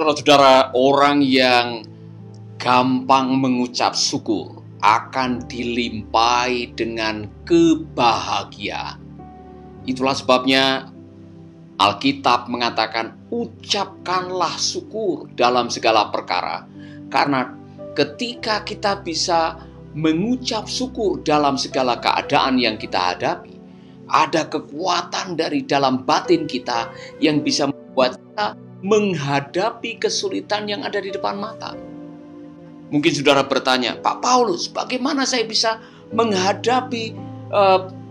Saudara-saudara, orang yang gampang mengucap syukur akan dilimpahi dengan kebahagiaan. Itulah sebabnya Alkitab mengatakan, ucapkanlah syukur dalam segala perkara. Karena ketika kita bisa mengucap syukur dalam segala keadaan yang kita hadapi, ada kekuatan dari dalam batin kita yang bisa membuat kita menghadapi kesulitan yang ada di depan mata. Mungkin saudara bertanya, Pak Paulus, bagaimana saya bisa menghadapi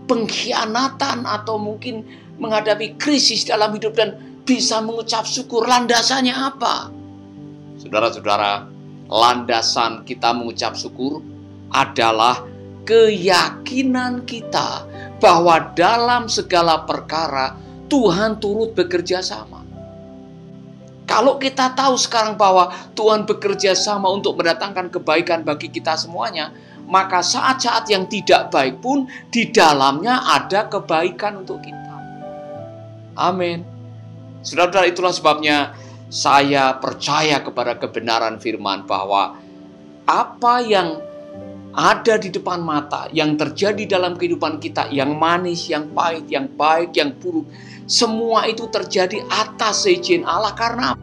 pengkhianatan atau mungkin menghadapi krisis dalam hidup dan bisa mengucap syukur? Landasannya apa? Saudara-saudara, landasan kita mengucap syukur adalah keyakinan kita bahwa dalam segala perkara Tuhan turut bekerja sama. Kalau kita tahu sekarang bahwa Tuhan bekerja sama untuk mendatangkan kebaikan bagi kita semuanya, maka saat-saat yang tidak baik pun di dalamnya ada kebaikan untuk kita. Amin. Saudara-saudara, itulah sebabnya saya percaya kepada kebenaran firman bahwa apa yang ada di depan mata, yang terjadi dalam kehidupan kita, yang manis, yang pahit, yang baik, yang buruk, semua itu terjadi atas seizin Allah. Karena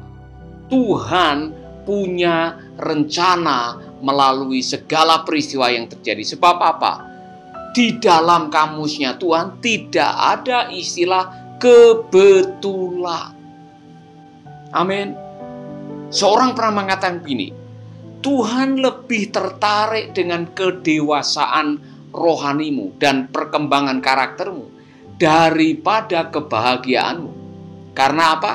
Tuhan punya rencana melalui segala peristiwa yang terjadi. Sebab apa? Di dalam kamusnya Tuhan tidak ada istilah kebetulan. Amin. Seorang pernah mengatakan begini, Tuhan lebih tertarik dengan kedewasaan rohanimu dan perkembangan karaktermu daripada kebahagiaanmu. Karena apa?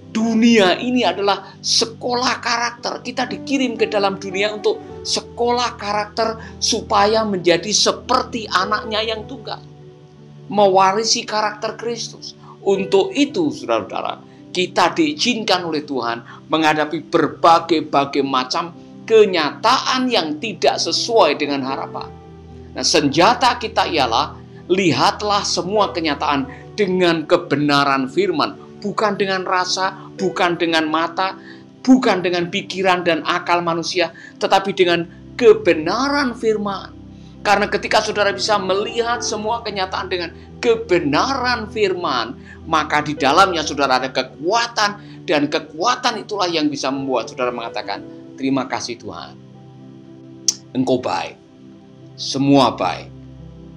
Dunia ini adalah sekolah karakter. Kita dikirim ke dalam dunia untuk sekolah karakter supaya menjadi seperti anaknya yang tunggal, mewarisi karakter Kristus. Untuk itu, saudara-saudara, kita diizinkan oleh Tuhan menghadapi berbagai macam kenyataan yang tidak sesuai dengan harapan. Nah, senjata kita ialah lihatlah semua kenyataan dengan kebenaran firman, bukan dengan rasa, bukan dengan mata, bukan dengan pikiran dan akal manusia, tetapi dengan kebenaran firman. Karena ketika saudara bisa melihat semua kenyataan dengan kebenaran firman, maka di dalamnya saudara ada kekuatan, dan kekuatan itulah yang bisa membuat saudara mengatakan, terima kasih Tuhan, Engkau baik, semua baik,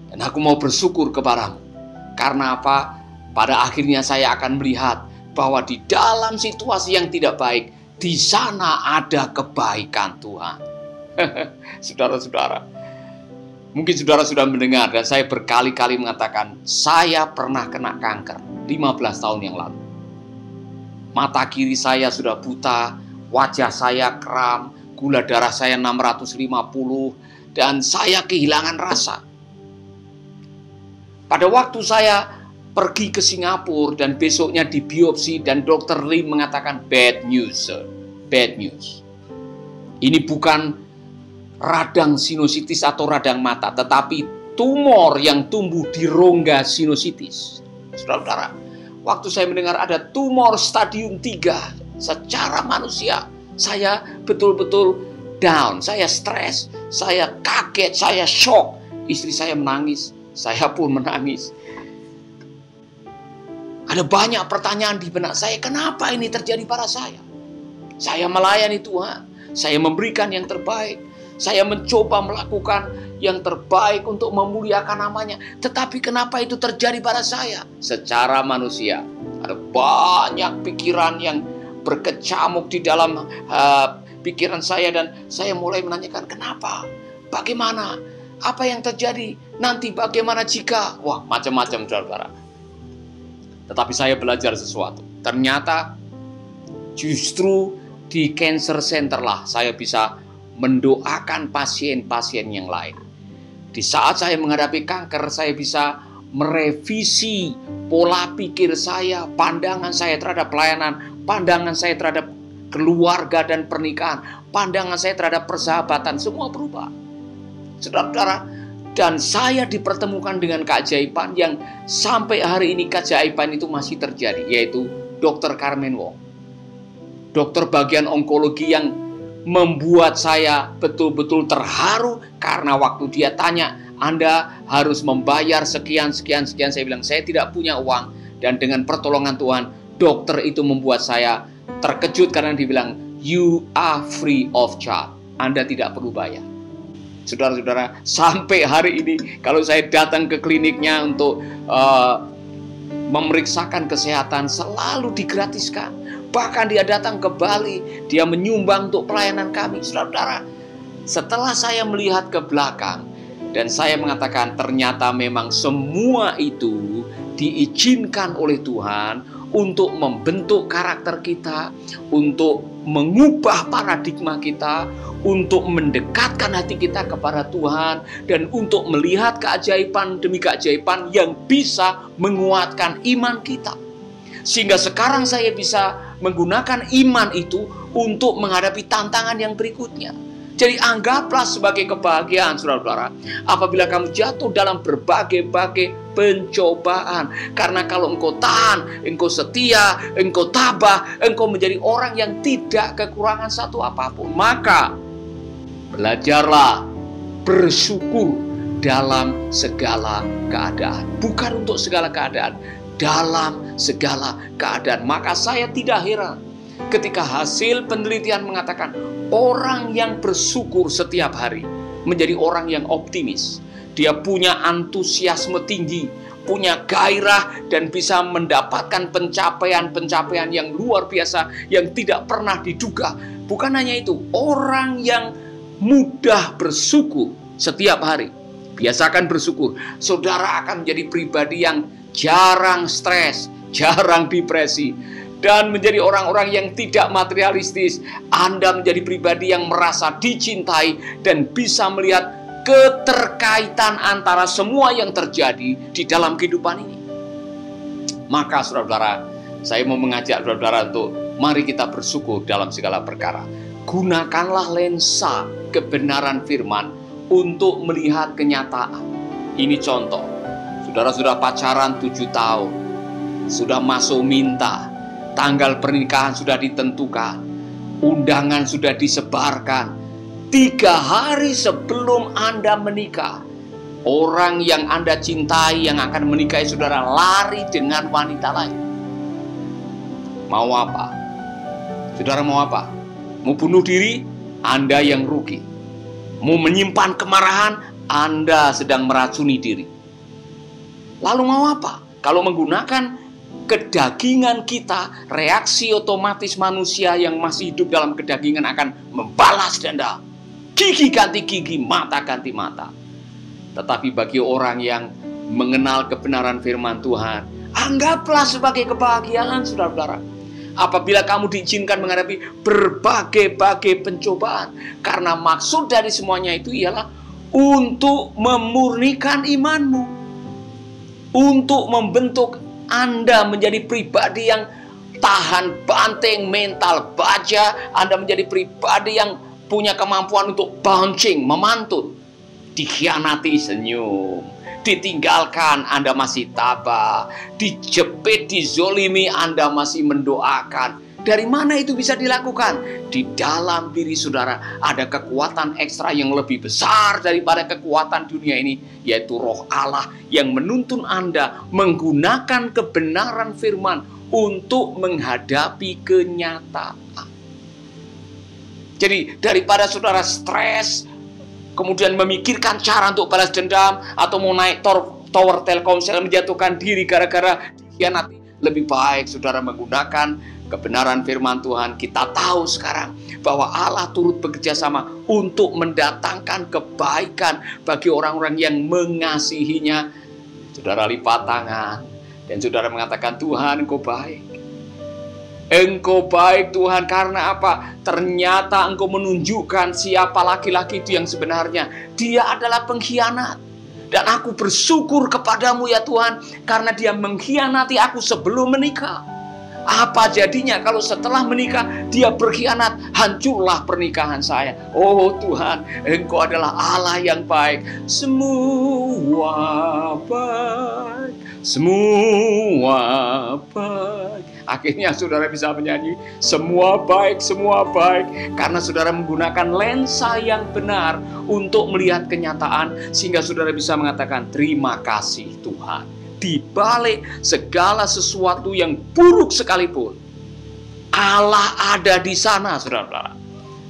dan aku mau bersyukur kepadamu. Karena apa? Pada akhirnya saya akan melihat bahwa di dalam situasi yang tidak baik, di sana ada kebaikan Tuhan. Saudara-saudara, mungkin saudara sudah mendengar dan saya berkali-kali mengatakan, saya pernah kena kanker 15 tahun yang lalu. Mata kiri saya sudah buta, wajah saya kram, gula darah saya 650, dan saya kehilangan rasa. Pada waktu saya pergi ke Singapura dan besoknya dibiopsi dan dokter Lim mengatakan, bad news, sir. Bad news. Ini bukan radang sinusitis atau radang mata, tetapi tumor yang tumbuh di rongga sinusitis. Saudara-saudara, waktu saya mendengar ada tumor stadium 3 secara manusia, saya betul-betul down, saya stres, saya kaget, saya shock. Istri saya menangis, saya pun menangis. Ada banyak pertanyaan di benak saya, kenapa ini terjadi pada saya? Saya melayani Tuhan, saya memberikan yang terbaik, saya mencoba melakukan yang terbaik untuk memuliakan namanya. Tetapi kenapa itu terjadi pada saya? Secara manusia, ada banyak pikiran yang berkecamuk di dalam pikiran saya, dan saya mulai menanyakan kenapa, bagaimana, apa yang terjadi, nanti bagaimana jika, wah macam-macam saudara. Tetapi saya belajar sesuatu. Ternyata justru di cancer center lah saya bisa mendoakan pasien-pasien yang lain. Di saat saya menghadapi kanker, saya bisa merevisi pola pikir saya, pandangan saya terhadap pelayanan, pandangan saya terhadap keluarga dan pernikahan, pandangan saya terhadap persahabatan, semua berubah. Saudara-saudara, dan saya dipertemukan dengan keajaiban yang sampai hari ini keajaiban itu masih terjadi, yaitu Dr. Carmen Wong. dokter bagian onkologi yang membuat saya betul-betul terharu karena waktu dia tanya, Anda harus membayar sekian. Saya bilang, saya tidak punya uang. Dan dengan pertolongan Tuhan, dokter itu membuat saya terkejut karena dia bilang, you are free of charge. Anda tidak perlu bayar. Saudara-saudara, sampai hari ini kalau saya datang ke kliniknya untuk memeriksakan kesehatan, selalu digratiskan. Bahkan dia datang ke Bali, dia menyumbang untuk pelayanan kami. Saudara-saudara, setelah saya melihat ke belakang dan saya mengatakan ternyata memang semua itu diizinkan oleh Tuhan untuk membentuk karakter kita, untuk mengubah paradigma kita, untuk mendekatkan hati kita kepada Tuhan, dan untuk melihat keajaiban demi keajaiban yang bisa menguatkan iman kita. Sehingga sekarang saya bisa menggunakan iman itu untuk menghadapi tantangan yang berikutnya. Jadi anggaplah sebagai kebahagiaan, saudara-saudara, apabila kamu jatuh dalam berbagai-bagai pencobaan. Karena kalau engkau tahan, engkau setia, engkau tabah, engkau menjadi orang yang tidak kekurangan satu apapun. Maka belajarlah bersyukur dalam segala keadaan. Bukan untuk segala keadaan, dalam segala keadaan. Maka saya tidak heran ketika hasil penelitian mengatakan orang yang bersyukur setiap hari menjadi orang yang optimis. Dia punya antusiasme tinggi, punya gairah, dan bisa mendapatkan pencapaian-pencapaian yang luar biasa yang tidak pernah diduga. Bukan hanya itu, orang yang mudah bersyukur setiap hari, biasakan bersyukur, saudara akan menjadi pribadi yang jarang stres, jarang depresi, dan menjadi orang-orang yang tidak materialistis. Anda menjadi pribadi yang merasa dicintai dan bisa melihat keterkaitan antara semua yang terjadi di dalam kehidupan ini. Maka saudara-saudara, saya mau mengajak saudara-saudara untuk mari kita bersyukur dalam segala perkara. Gunakanlah lensa kebenaran firman untuk melihat kenyataan. Ini contoh, saudara sudah pacaran 7 tahun, sudah masuk minta, tanggal pernikahan sudah ditentukan, undangan sudah disebarkan. 3 hari sebelum Anda menikah, orang yang Anda cintai yang akan menikahi saudara lari dengan wanita lain. Mau apa? Saudara mau apa? Mau bunuh diri? Anda yang rugi. Mau menyimpan kemarahan? Anda sedang meracuni diri. Lalu mau apa? Kalau menggunakan kedagingan kita, reaksi otomatis manusia yang masih hidup dalam kedagingan akan membalas dendam. Gigi ganti gigi, mata ganti mata. Tetapi bagi orang yang mengenal kebenaran firman Tuhan, anggaplah sebagai kebahagiaan, saudara-saudara, apabila kamu diizinkan menghadapi berbagai-bagai pencobaan. Karena maksud dari semuanya itu ialah untuk memurnikan imanmu, untuk membentuk Anda menjadi pribadi yang tahan banting mental baja. Anda menjadi pribadi yang punya kemampuan untuk bouncing, memantun. Dikhianati senyum, ditinggalkan Anda masih tabah, dijepit, dizolimi Anda masih mendoakan. Dari mana itu bisa dilakukan? Di dalam diri saudara ada kekuatan ekstra yang lebih besar daripada kekuatan dunia ini, yaitu Roh Allah yang menuntun Anda menggunakan kebenaran firman untuk menghadapi kenyataan. Jadi daripada saudara stres, kemudian memikirkan cara untuk balas dendam, atau mau naik tower Telkomsel menjatuhkan diri gara-gara dikhianati, lebih baik saudara menggunakan kebenaran firman Tuhan. Kita tahu sekarang bahwa Allah turut bekerja sama untuk mendatangkan kebaikan bagi orang-orang yang mengasihinya. Saudara lipat tangan dan saudara mengatakan, Tuhan Engkau baik. Engkau baik Tuhan, karena apa? Ternyata Engkau menunjukkan siapa laki-laki itu yang sebenarnya. Dia adalah pengkhianat. Dan aku bersyukur kepadamu ya Tuhan, karena dia mengkhianati aku sebelum menikah. Apa jadinya kalau setelah menikah dia berkhianat? Hancurlah pernikahan saya. Oh Tuhan, Engkau adalah Allah yang baik. Semua baik, semua baik. Akhirnya saudara bisa menyanyi, semua baik, karena saudara menggunakan lensa yang benar untuk melihat kenyataan, sehingga saudara bisa mengatakan, terima kasih Tuhan. Di balik segala sesuatu yang buruk sekalipun, Allah ada di sana, saudara-saudara.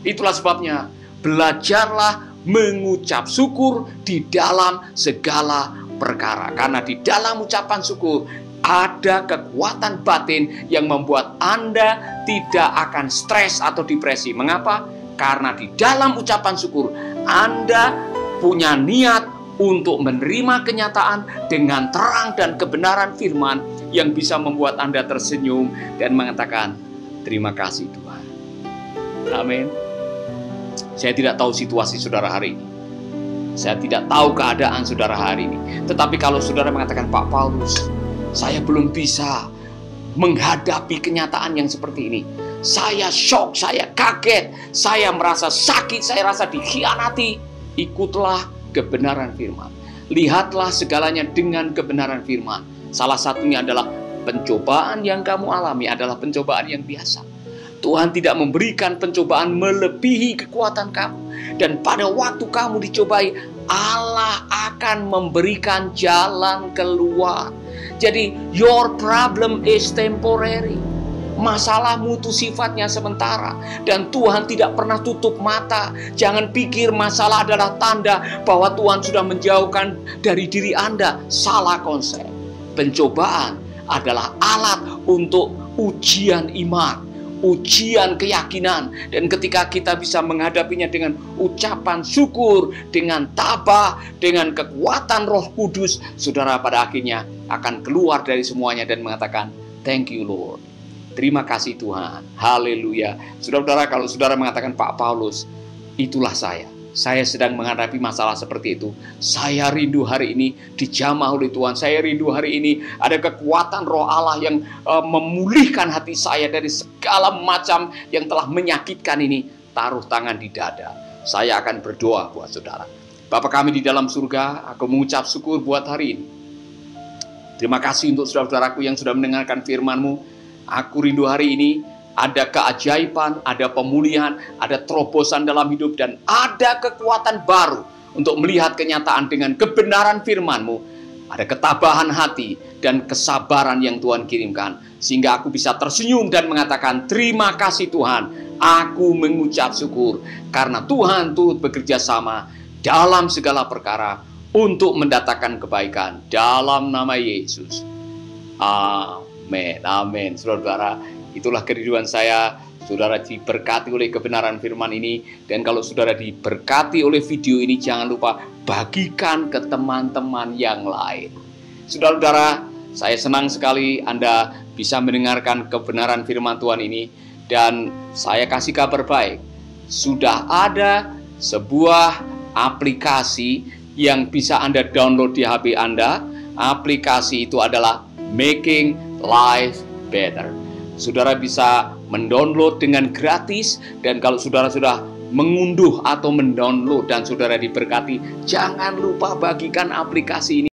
Itulah sebabnya, belajarlah mengucap syukur di dalam segala perkara. Karena di dalam ucapan syukur, ada kekuatan batin yang membuat Anda tidak akan stres atau depresi. Mengapa? Karena di dalam ucapan syukur, Anda punya niat untuk menerima kenyataan dengan terang dan kebenaran firman yang bisa membuat Anda tersenyum dan mengatakan, terima kasih Tuhan. Amin. Saya tidak tahu situasi saudara hari ini. Saya tidak tahu keadaan saudara hari ini. Tetapi kalau saudara mengatakan, Pak Paulus, saya belum bisa menghadapi kenyataan yang seperti ini. Saya shock, saya kaget, saya merasa sakit, saya rasa dikhianati. Ikutlah kebenaran firman. Lihatlah segalanya dengan kebenaran firman. Salah satunya adalah pencobaan yang kamu alami adalah pencobaan yang biasa. Tuhan tidak memberikan pencobaan melebihi kekuatan kamu. Dan pada waktu kamu dicobai, Allah akan memberikan jalan keluar. Jadi, your problem is temporary. Masalahmu itu sifatnya sementara. Dan Tuhan tidak pernah tutup mata. Jangan pikir masalah adalah tanda bahwa Tuhan sudah menjauhkan dari diri Anda. Salah konsep. Pencobaan adalah alat untuk ujian iman, ujian keyakinan. Dan ketika kita bisa menghadapinya dengan ucapan syukur, dengan tabah, dengan kekuatan Roh Kudus, saudara pada akhirnya akan keluar dari semuanya dan mengatakan, thank you Lord. Terima kasih Tuhan. Haleluya. Saudara-saudara, kalau saudara mengatakan, Pak Paulus, itulah saya. Saya sedang menghadapi masalah seperti itu. Saya rindu hari ini dijamah oleh Tuhan. Saya rindu hari ini ada kekuatan Roh Allah yang memulihkan hati saya dari segala macam yang telah menyakitkan ini. Taruh tangan di dada. Saya akan berdoa buat saudara. Bapa kami di dalam surga, aku mengucap syukur buat hari ini. Terima kasih untuk saudara-saudaraku yang sudah mendengarkan firman-Mu. Aku rindu hari ini ada keajaiban, ada pemulihan, ada terobosan dalam hidup, dan ada kekuatan baru untuk melihat kenyataan dengan kebenaran firman-Mu. Ada ketabahan hati dan kesabaran yang Tuhan kirimkan, sehingga aku bisa tersenyum dan mengatakan, terima kasih Tuhan. Aku mengucap syukur karena Tuhan turut bekerja sama dalam segala perkara untuk mendatangkan kebaikan dalam nama Yesus. Amin. Amin. Saudara-saudara, itulah kerinduan saya, saudara diberkati oleh kebenaran firman ini. Dan kalau saudara diberkati oleh video ini, jangan lupa bagikan ke teman-teman yang lain. Saudara-saudara, saya senang sekali Anda bisa mendengarkan kebenaran firman Tuhan ini. Dan saya kasih kabar baik, sudah ada sebuah aplikasi yang bisa Anda download di HP Anda. Aplikasi itu adalah Making Life Better. Saudara bisa mendownload dengan gratis, dan kalau saudara sudah mengunduh atau mendownload dan saudara diberkati, jangan lupa bagikan aplikasi ini